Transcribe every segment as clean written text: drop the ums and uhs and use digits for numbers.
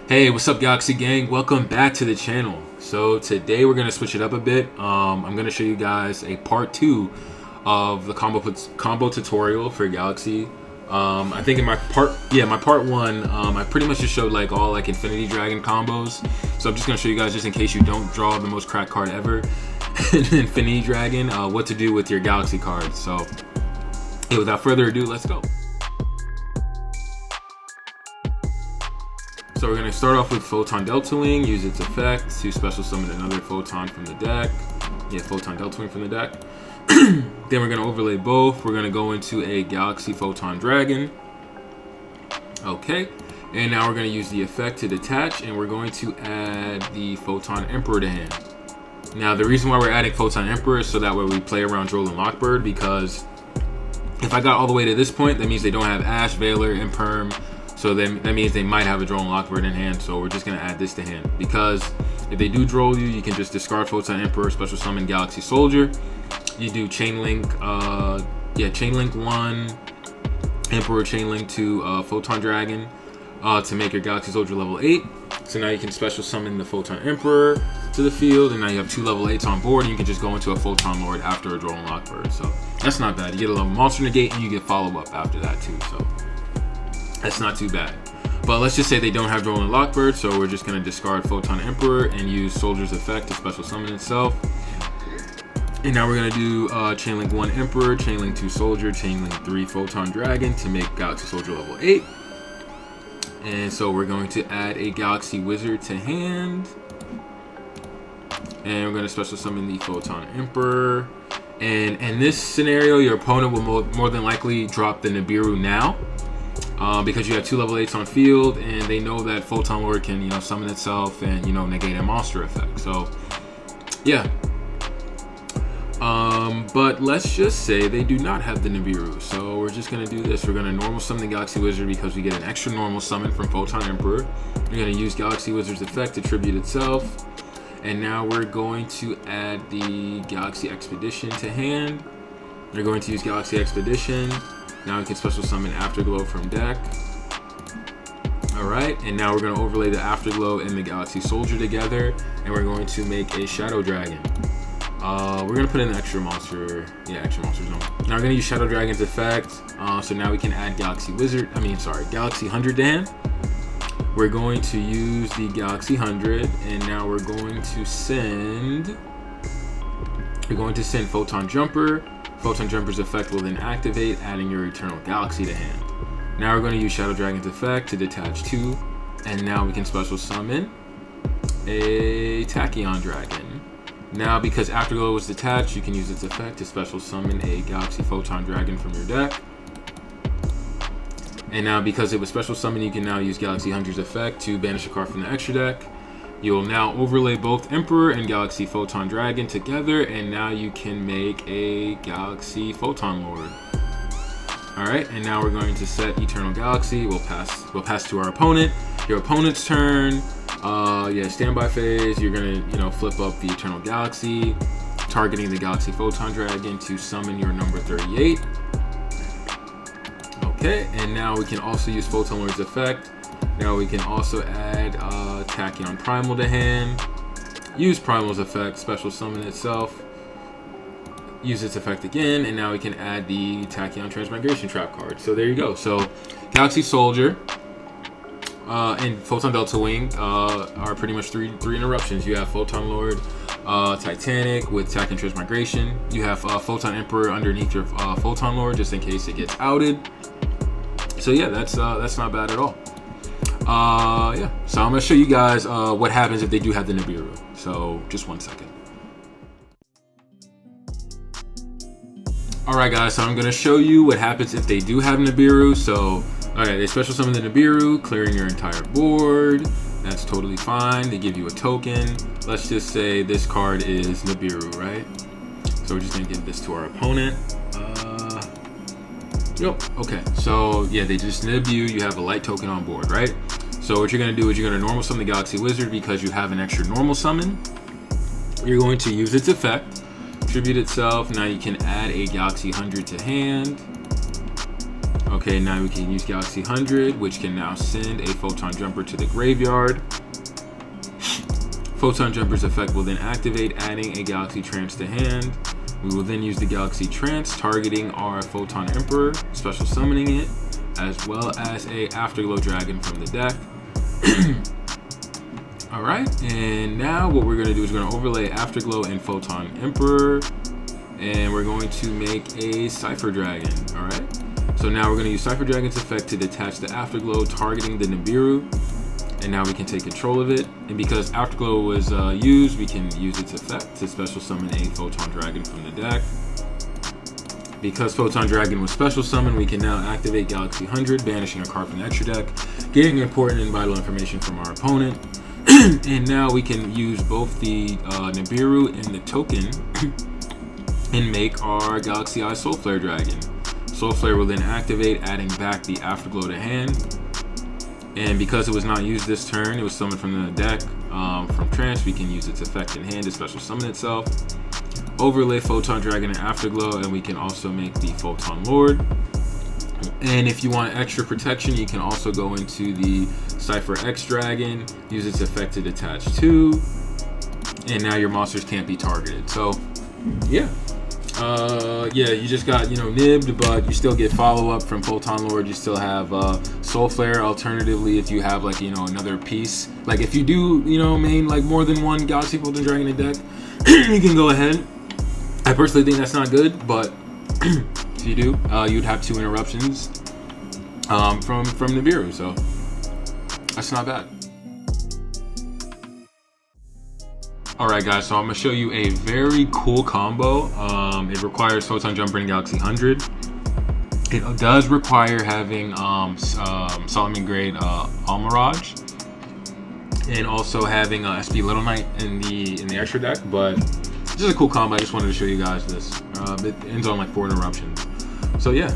Hey, what's up, Galaxy Gang? Welcome back to the channel. So today we're gonna switch it up a bit. I'm gonna show you guys a part 2 of the combo tutorial for Galaxy. I think in my part 1, I pretty much just showed like all like Infinity Dragon combos. So I'm just gonna show you guys, just in case you don't draw the most cracked card ever in Infinity Dragon, what to do with your Galaxy cards. So hey, without further ado, let's go. So we're going to start off with Photon Delta Wing, use its effect to special summon another Photon from the deck. Yeah, Photon Delta Wing from the deck. Then we're going to overlay both. We're going to go into a Galaxy Photon Dragon. Okay. And now we're going to use the effect to detach, and we're going to add the Photon Emperor to hand. Now, the reason why we're adding Photon Emperor is so that way we play around Droll and Lockbird, because if I got all the way to this point, that means they don't have Ash, Veiler, Imperm. So then that means they might have a Droll and Lockbird in hand, so we're just going to add this to hand. Because if they do Droll you, you can just discard Photon Emperor, special summon Galaxy Soldier. You do Chain Link 1, Emperor Chain Link to Photon Dragon to make your Galaxy Soldier level 8. So now you can special summon the Photon Emperor to the field, and now you have 2 level 8s on board, and you can just go into a Photon Lord after a Droll and Lockbird. So that's not bad. You get a level Monster Negate, and you get follow-up after that too. So that's not too bad. But let's just say they don't have Droll and Lockbird, so we're just going to discard Photon Emperor and use Soldier's effect to special summon itself. And now we're going to do Chainlink 1 Emperor, Chainlink 2 Soldier, Chainlink 3 Photon Dragon to make Galaxy Soldier level 8. And so we're going to add a Galaxy Wizard to hand. And we're going to special summon the Photon Emperor. And in this scenario, your opponent will more than likely drop the Nibiru now. Because you have 2 level 8s on field, and they know that Photon Lord can, summon itself and, negate a monster effect. So, yeah. But let's just say they do not have the Nibiru. So we're just going to do this. We're going to normal summon the Galaxy Wizard because we get an extra normal summon from Photon Emperor. We're going to use Galaxy Wizard's effect to tribute itself. And now we're going to add the Galaxy Expedition to hand. We're going to use Galaxy Expedition. Now we can special summon Afterglow from deck. Alright, and now we're going to overlay the Afterglow and the Galaxy Soldier together, and we're going to make a Shadow Dragon. We're going to put in an extra monster zone. Now we're going to use Shadow Dragon's effect, so now we can add Galaxy 100 to hand. We're going to use the Galaxy 100, and now we're going to send Photon Jumper. Photon Jumper's effect will then activate, adding your Eternal Galaxy to hand. Now we're going to use Shadow Dragon's effect to detach 2, and now we can special summon a Tachyon Dragon. Now, because Afterglow was detached, you can use its effect to special summon a Galaxy Photon Dragon from your deck. And now, because it was special summoned, you can now use Galaxy 100's effect to banish a card from the extra deck. You will now overlay both Emperor and Galaxy Photon Dragon together, and now you can make a Galaxy Photon Lord. Alright, and now we're going to set Eternal Galaxy. We'll pass to our opponent. Your opponent's turn. Standby phase. You're gonna, flip up the Eternal Galaxy, targeting the Galaxy Photon Dragon to summon your number 38. Okay, and now we can also use Photon Lord's effect. Now we can also add Tachyon Primal to hand, use Primal's effect, special summon itself, use its effect again, and now we can add the Tachyon Transmigration Trap card. So there you go. So Galaxy Soldier and Photon Delta Wing are pretty much three interruptions. You have Photon Lord Titanic with Tachyon Transmigration. You have Photon Emperor underneath your Photon Lord just in case it gets outed. So yeah, that's not bad at all. So I'm gonna show you guys what happens if they do have the Nibiru. So just 1 second. Alright guys, so I'm gonna show you what happens if they do have Nibiru. So alright, they special summon the Nibiru, clearing your entire board. That's totally fine. They give you a token. Let's just say this card is Nibiru, right? So we're just gonna give this to our opponent. Okay, so yeah, they just nib you. You have a light token on board, right? So what you're gonna do is you're gonna normal summon the Galaxy Wizard because you have an extra normal summon. You're going to use its effect, tribute itself. Now you can add a Galaxy 100 to hand. Okay, now we can use Galaxy 100, which can now send a Photon Jumper to the graveyard. Photon Jumper's effect will then activate, adding a Galaxy Trance to hand. We will then use the Galaxy Trance, targeting our Photon Emperor, special summoning it, as well as a Afterglow Dragon from the deck. Alright, and now what we're going to do is we're going to overlay Afterglow and Photon Emperor, and we're going to make a Cypher Dragon. Alright, so now we're going to use Cypher Dragon's effect to detach the Afterglow, targeting the Nibiru, and now we can take control of it. And because Afterglow was used, we can use its effect to special summon a Photon Dragon from the deck. Because Photon Dragon was special summoned, we can now activate Galaxy 100, banishing a card from the extra deck, getting important and vital information from our opponent. And now we can use both the Nibiru and the token and make our Galaxy Eye Soul Flare Dragon. Soul Flare will then activate, adding back the Afterglow to hand. And because it was not used this turn, it was summoned from the deck from Trance, we can use its effect in hand to special summon itself. Overlay Photon Dragon and Afterglow, and we can also make the Photon Lord. And if you want extra protection, you can also go into the Cypher X Dragon, use its effect to detach 2, and now your monsters can't be targeted. So yeah, you just got, nibbed, but you still get follow-up from Photon Lord. You still have Soul Flare. Alternatively, if you have another piece, like if you do main more than one Galaxy Photon Dragon in deck, you can go ahead. I personally think that's not good, but if you do, you'd have 2 interruptions from Nibiru, so that's not bad. Alright guys, so I'm going to show you a very cool combo. It requires Photon Jumper and Galaxy 100. It does require having Solomon Grade Almirage, and also having SP Little Knight in the extra deck, but it's just a cool combo. I just wanted to show you guys this. It ends on 4 interruptions. So yeah,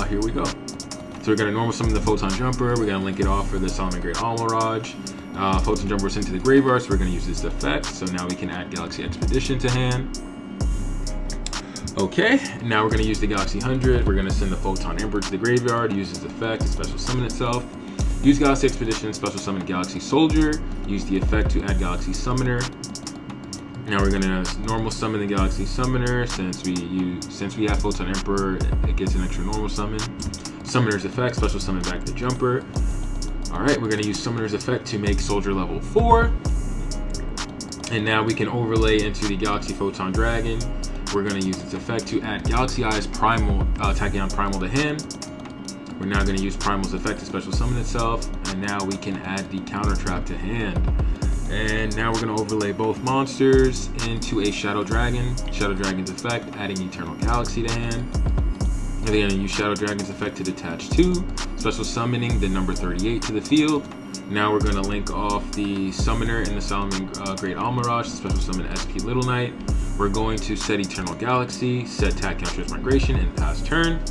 here we go. So we're gonna normal summon the Photon Jumper. We're gonna link it off for the Solomon Grade Almirage. Photon Jumper was sent to the graveyard, so we're gonna use this effect. So now we can add Galaxy Expedition to hand. Okay, now we're gonna use the Galaxy 100. We're gonna send the Photon Emperor to the graveyard, use its effect to special summon itself. Use Galaxy Expedition, special summon Galaxy Soldier. Use the effect to add Galaxy Summoner. Now we're gonna normal summon the Galaxy Summoner. Since we have Photon Emperor, it gets an extra normal summon. Summoner's effect, special summon back the Jumper. Alright, we're gonna use Summoner's effect to make Soldier level 4. And now we can overlay into the Galaxy Photon Dragon. We're gonna use its effect to add Galaxy Eyes Primal, Tachyon Primal to hand. We're now gonna use Primal's effect to special summon itself. And now we can add the Counter Trap to hand. And now we're going to overlay both monsters into a Shadow Dragon. Shadow Dragon's effect, adding Eternal Galaxy to hand. And then going to use Shadow Dragon's effect to detach 2, special summoning the number 38 to the field. Now we're going to link off the Summoner and the Solomon Grade Almirage to special summon SP Little Knight. We're going to set Eternal Galaxy, set Tachyon Transmigration, and pass turn.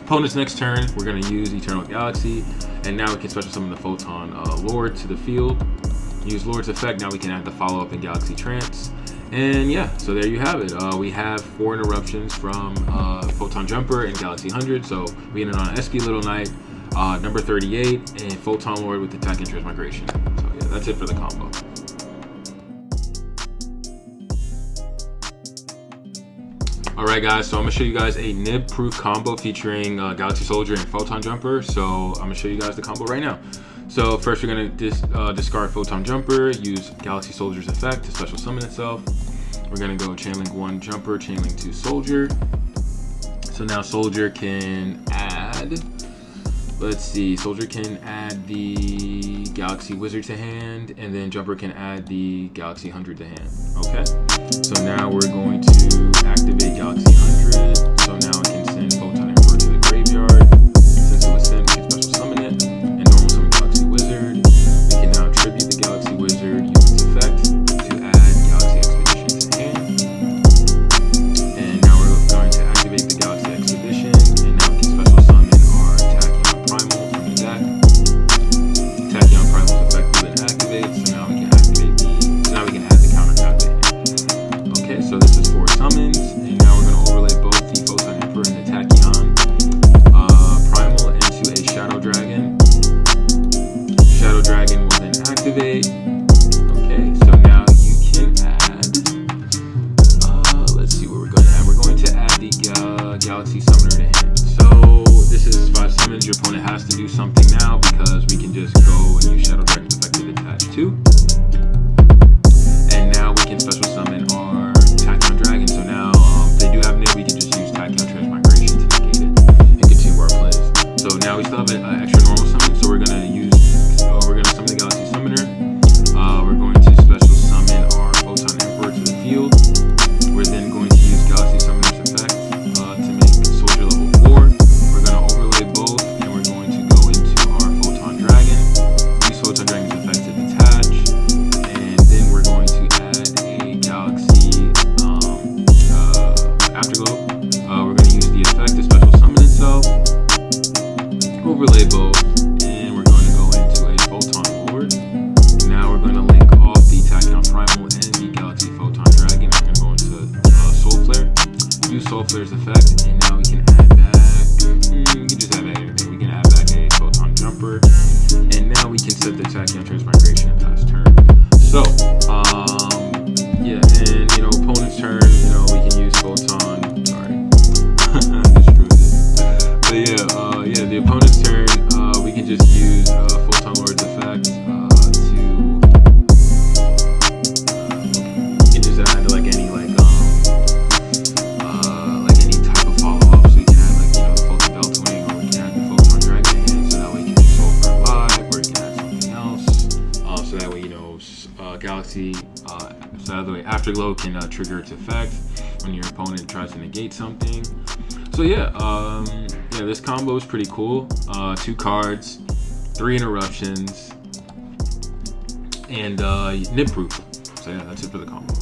Opponent's next turn, we're going to use Eternal Galaxy, and now we can special summon the Photon Lord to the field. Use Lord's effect, now we can add the follow-up in Galaxy Trance. And yeah, so there you have it. We have 4 interruptions from Photon Jumper and Galaxy 100. So we ended on SP Little Knight, number 38, and Photon Lord with the Tachyon Transmigration. So yeah, that's it for the combo. Alright guys, so I'm going to show you guys a nib-proof combo featuring Galaxy Soldier and Photon Jumper. So I'm going to show you guys the combo right now. So first we're going to discard Photon Jumper, use Galaxy Soldier's effect to special summon itself. We're going to go Chainlink 1 Jumper, Chainlink 2 Soldier. So now Soldier can add, Soldier can add the Galaxy Wizard to hand, and then Jumper can add the Galaxy 100 to hand. Okay, so now we're going to activate Galaxy 100. So now I can send Photon Emperor to the graveyard. Since it was sent, we can special summon it, and normal summon Galaxy Wizard. We can now tribute the Galaxy Wizard, use its effect to add Galaxy Expedition to hand. And now we're going to activate the Galaxy Expedition, and now we can special summon our Tachyon Primal from the deck. Tachyon Primal's effect will then activate, so now we can add the Counter Trap to hand. Okay, so this is 4 summons, and now we're going to overlay both the Photon Emperor and the Tachyon activate. Okay, so now you can add. Let's see what we're going to add. We're going to add the Galaxy Summoner to hand. So this is 5 summons. Your opponent has to do something now because we can just go and use Shadow Dragon's effect to attach to. And now we can special summon our Tachyon Dragon. So now if they do have Nib, we can just use Tachyon Transmigration to negate it and continue our plays. So now we still have an extra normal summon. So we're gonna summon the Galaxy Summoner. We're going to special summon our Photon Emperor to the field. We're then going to use Galaxy Summoner's effect to make Soldier level 4. We're gonna overlay both, and we're going to go into our Photon Dragon. Use Photon Dragon's effect to detach, and then we're going to add a Galaxy Afterglow. We're going to use the effect to special summon itself. Overlay both, and we're going to go into a Photon Lord. Now we're going to link off the Tachyon Primal and the Galaxy Photon Dragon. We're going to go into Soul Flare. Use Soul Flare's effect, and now we can add back. We can just add back everything. We can add back a Photon Jumper, and now we can set the Tachyon Transmigration and pass turn. So, yeah, and opponent's turn. We can use Photon. Sorry, destroyed it. But yeah, the opponent's turn. We can just use Photon Lord's effect we can just add like any type of follow up. So you can add the Photon Deltwing, or we can add the Photon Dragon in, so that way you can Soul Flare live, or you can add something else. So that way Galaxy. So that way Afterglow can trigger its effect when your opponent tries to negate something. So this combo is pretty cool. 2 cards, 3 interruptions, and nib proof. So yeah, that's it for the combo.